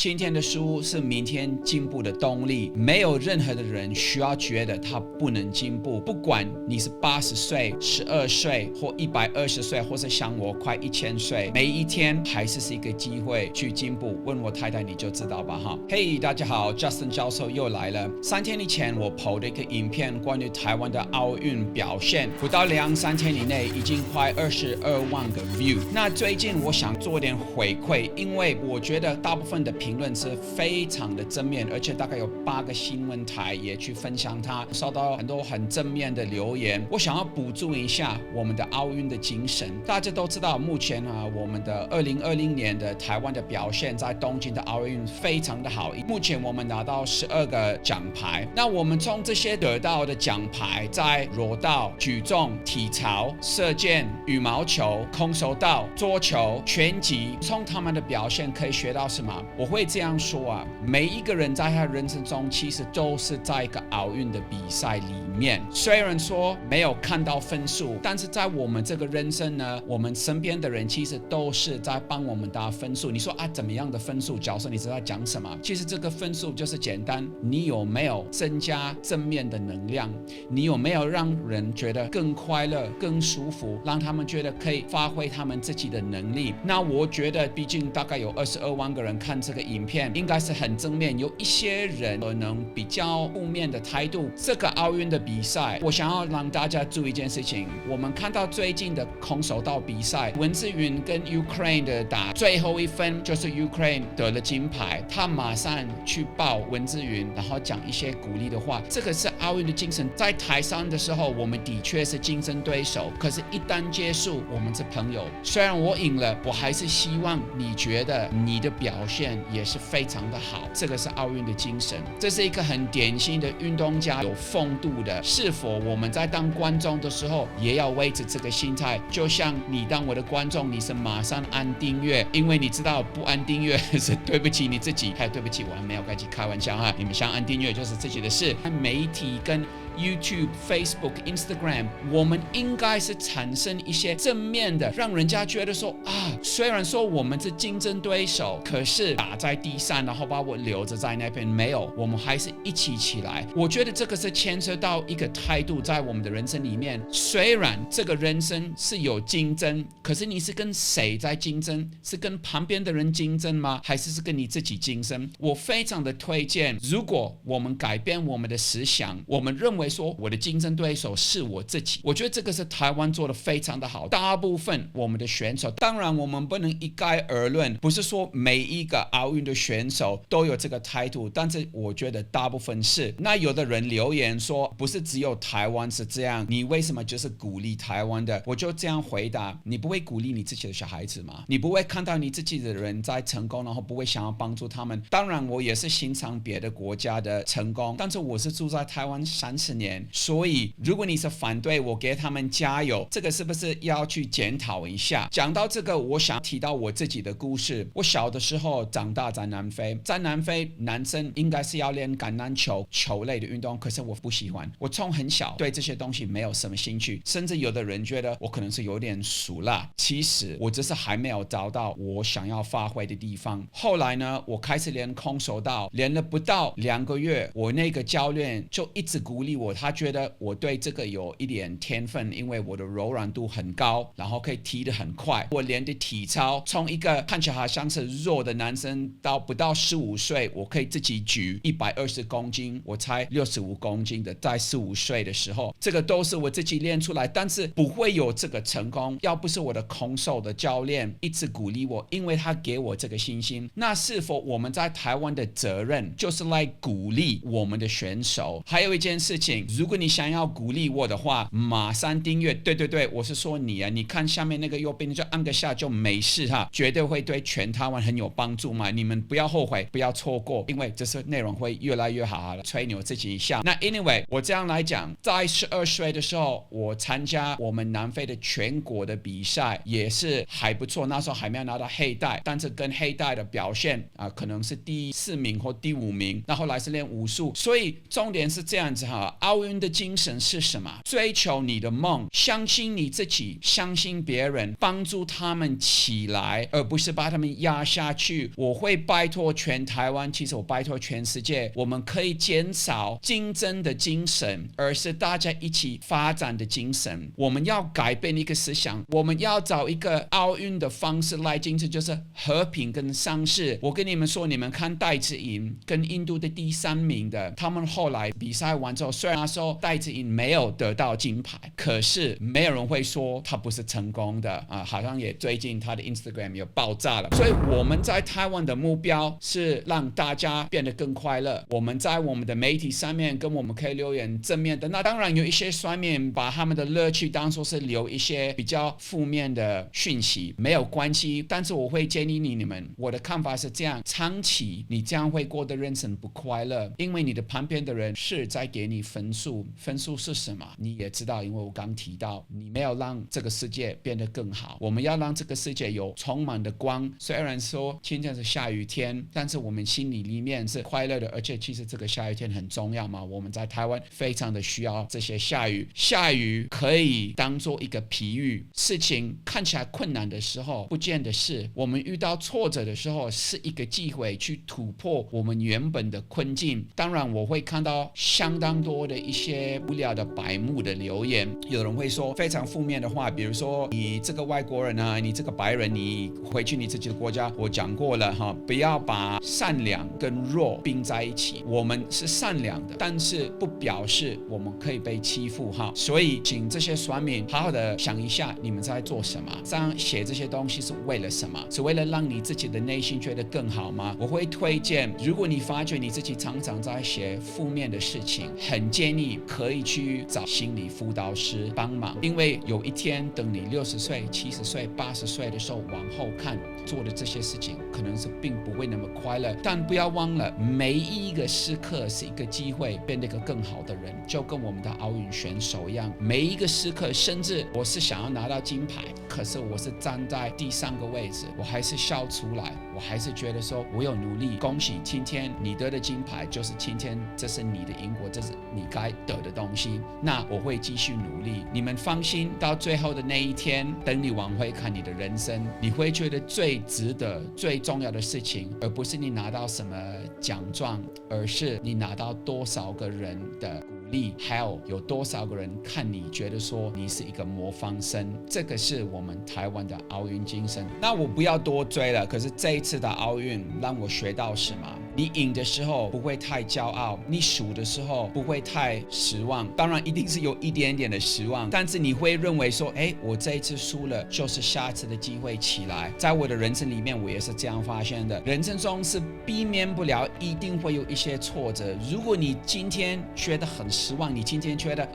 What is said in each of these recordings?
今天的书是明天进步的动力。没有任何的人需要觉得他不能进步，不管你是80岁、12岁或120岁，或是像我快1000岁，每一天还是一个机会去进步。问我太太你就知道吧哈。嘿，大家好 ，Justin 教授又来了。3天以前我 po 了一个影片，关于台湾的奥运表现，不到2-3天以内已经快22万个 view。那最近我想做点回馈，因为我觉得大部分的评论是非常的正面，而且大概有8个新闻台也去分享它，收到很多很正面的留言。我想要补助一下我们的奥运的精神。大家都知道，目前我们的2020年的台湾的表现在东京的奥运非常的好，目前我们拿到12个奖牌。那我们从这些得到的奖牌，在柔道、举重、体操、射箭、羽毛球、空手道、桌球、拳击，从他们的表现可以学到什么？我会这样说每一个人在他人生中其实都是在一个奥运的比赛里面，虽然说没有看到分数，但是在我们这个人生呢，我们身边的人其实都是在帮我们打分数。你说怎么样的分数？假设你知道讲什么？其实这个分数就是简单，你有没有增加正面的能量？你有没有让人觉得更快乐、更舒服，让他们觉得可以发挥他们自己的能力？那我觉得，毕竟大概有22万个人看这个影片，应该是很正面。有一些人可能比较负面的态度。这个奥运的比赛，我想要让大家注意一件事情。我们看到最近的空手道比赛，文姿云跟 Ukraine 的打，最后一分就是 Ukraine 得了金牌，他马上去抱文姿云，然后讲一些鼓励的话。这个是奥运的精神。在台上的时候，我们的确是竞争对手，可是一旦结束，我们是朋友。虽然我赢了，我还是希望你觉得你的表现也是非常的好。这个是奥运的精神，这是一个很典型的运动家有风度的。是否我们在当观众的时候也要维持这个心态？就像你当我的观众，你是马上按订阅，因为你知道不按订阅是对不起你自己。对不起，我还没有开始开玩笑你们想按订阅就是自己的事。媒体跟YouTube、Facebook、Instagram， 我们应该是产生一些正面的，让人家觉得说虽然说我们是竞争对手，可是打在地上，然后把我留着在那边，没有，我们还是一起起来。我觉得这个是牵涉到一个态度，在我们的人生里面，虽然这个人生是有竞争，可是你是跟谁在竞争？是跟旁边的人竞争吗？还是跟你自己竞争？我非常的推荐，如果我们改变我们的思想，我们认为说我的竞争对手是我自己，我觉得这个是台湾做的非常的好。大部分我们的选手，当然我们不能一概而论，不是说每一个奥运的选手都有这个态度，但是我觉得大部分是。那有的人留言说，不是只有台湾是这样，你为什么就是鼓励台湾的？我就这样回答，你不会鼓励你自己的小孩子吗？你不会看到你自己的人在成功，然后不会想要帮助他们？当然我也是欣赏别的国家的成功，但是我是住在台湾30年，所以如果你是反对我给他们加油，这个是不是要去检讨一下？讲到这个，我想提到我自己的故事。我小的时候长大在南非，在南非男生应该是要练橄榄球球类的运动，可是我不喜欢，我从很小对这些东西没有什么兴趣，甚至有的人觉得我可能是有点俗辣，其实我只是还没有找到我想要发挥的地方。后来呢，我开始练空手道，练了不到2个月，我那个教练就一直鼓励我，他觉得我对这个有一点天分，因为我的柔软度很高，然后可以踢得很快。我练的体操，从一个看起来好像是弱的男生，到不到15岁，我可以自己举120公斤，我才65公斤的，在15岁的时候，这个都是我自己练出来，但是不会有这个成功，要不是我的空手的教练一直鼓励我，因为他给我这个信心。那是否我们在台湾的责任就是来鼓励我们的选手？还有一件事情，如果你想要鼓励我的话，马上订阅。对，我是说你你看下面那个右边，你就按个下就没事绝对会对全台湾很有帮助嘛。你们不要后悔，不要错过，因为这是内容会越来越好吹牛自己一下。那 anyway， 我这样来讲，在12岁的时候，我参加我们南非的全国的比赛，也是还不错。那时候还没有拿到黑带，但是跟黑带的表现可能是第4名或第5名。那后来是练武术，所以重点是这样子奥运的精神是什么？追求你的梦，相信你自己，相信别人，帮助他们起来，而不是把他们压下去。我会拜托全台湾，其实我拜托全世界，我们可以减少竞争的精神，而是大家一起发展的精神。我们要改变一个思想，我们要找一个奥运的方式来进行，就是和平跟商事。我跟你们说，你们看戴资颖跟印度的第3名的，他们后来比赛完之后，虽然那时候戴资颖没有得到金牌，可是没有人会说他不是成功的啊，好像也最近他的 Instagram 有爆炸了。所以我们在台湾的目标是让大家变得更快乐。我们在我们的媒体上面跟我们可以留言正面的，那当然有一些酸面把他们的乐趣当作是留一些比较负面的讯息，没有关系。但是我会建议你们，我的看法是这样，长期你这样会过得人生不快乐，因为你的旁边的人是在给你分数。分数是什么？你也知道，因为我刚提到，你没有让这个世界变得更好。我们要让这个世界有充满的光。虽然说今天是下雨天，但是我们心里面是快乐的，而且其实这个下雨天很重要嘛。我们在台湾非常的需要这些下雨。下雨可以当做一个比喻，事情看起来困难的时候，不见得是我们遇到挫折的时候，是一个机会去突破我们原本的困境。当然，我会看到相当多的一些无聊的白目的留言，有人会说非常负面的话，比如说你这个外国人啊，你这个白人，你回去你自己的国家。我讲过了哈，不要把善良跟弱并在一起。我们是善良的，但是不表示我们可以被欺负哈。所以请这些酸民好好的想一下，你们在做什么？这样写这些东西是为了什么？是为了让你自己的内心觉得更好吗？我会推荐，如果你发觉你自己常常在写负面的事情，很建议可以去找心理辅导师帮忙，因为有一天等你60岁、70岁、80岁的时候往后看，做的这些事情可能是并不会那么快乐。但不要忘了，每一个时刻是一个机会变得一个更好的人，就跟我们的奥运选手一样，每一个时刻，甚至我是想要拿到金牌，可是我是站在第3个位置，我还是笑出来，我还是觉得说我有努力。恭喜今天你得的金牌，就是今天这是你的赢果，这是你该得的东西，那我会继续努力。你们放心，到最后的那一天，等你往回看你的人生，你会觉得最值得最重要的事情，而不是你拿到什么奖状，而是你拿到多少个人的鼓励，还有多少个人看你觉得说你是一个模范生。这个是我们台湾的奥运精神。那我不要多追了，可是这一次的奥运让我学到什么？你赢的时候不会太骄傲，你输的时候不会太失望。当然一定是有一点点的失望，但是你会认为说，我这一次输了，就是下次的机会起来。在我的人生里面，我也是这样发现的。人生中是避免不了，一定会有一些挫折。如果你今天觉得很失望，你今天觉得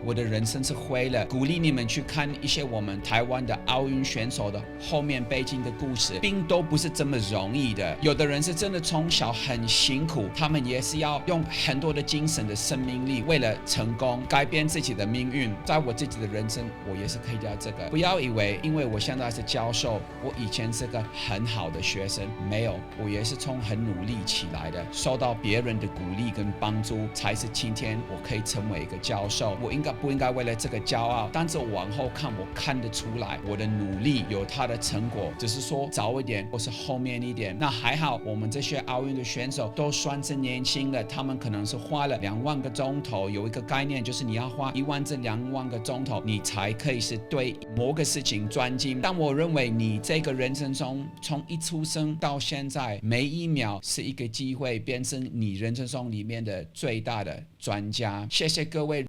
我的人生是灰了，鼓励你们去看一些我们台湾的奥运选手的后面背景的故事，并都不是这么容易的。有的人是真的从小很辛苦，他们也是要用很多的精神的生命力，为了成功改变自己的命运。在我自己的人生，我也是可以聊这个。不要以为因为我现在是教授，我以前是个很好的学生，没有，我也是从很努力起来的，受到别人的鼓励跟帮助，才是今天我可以成为一个教授。我不应该为了这个骄傲？但是我往后看，我看得出来我的努力有它的成果，只是说早一点或是后面一点。那还好，我们这些奥运的选手都算是年轻的，他们可能是花了2万个钟头。有一个概念，就是你要花1万至2万个钟头，你才可以是对某个事情专精。但我认为你这个人生中，从一出生到现在，每一秒是一个机会，变成你人生中里面的最大的专家。谢谢各位。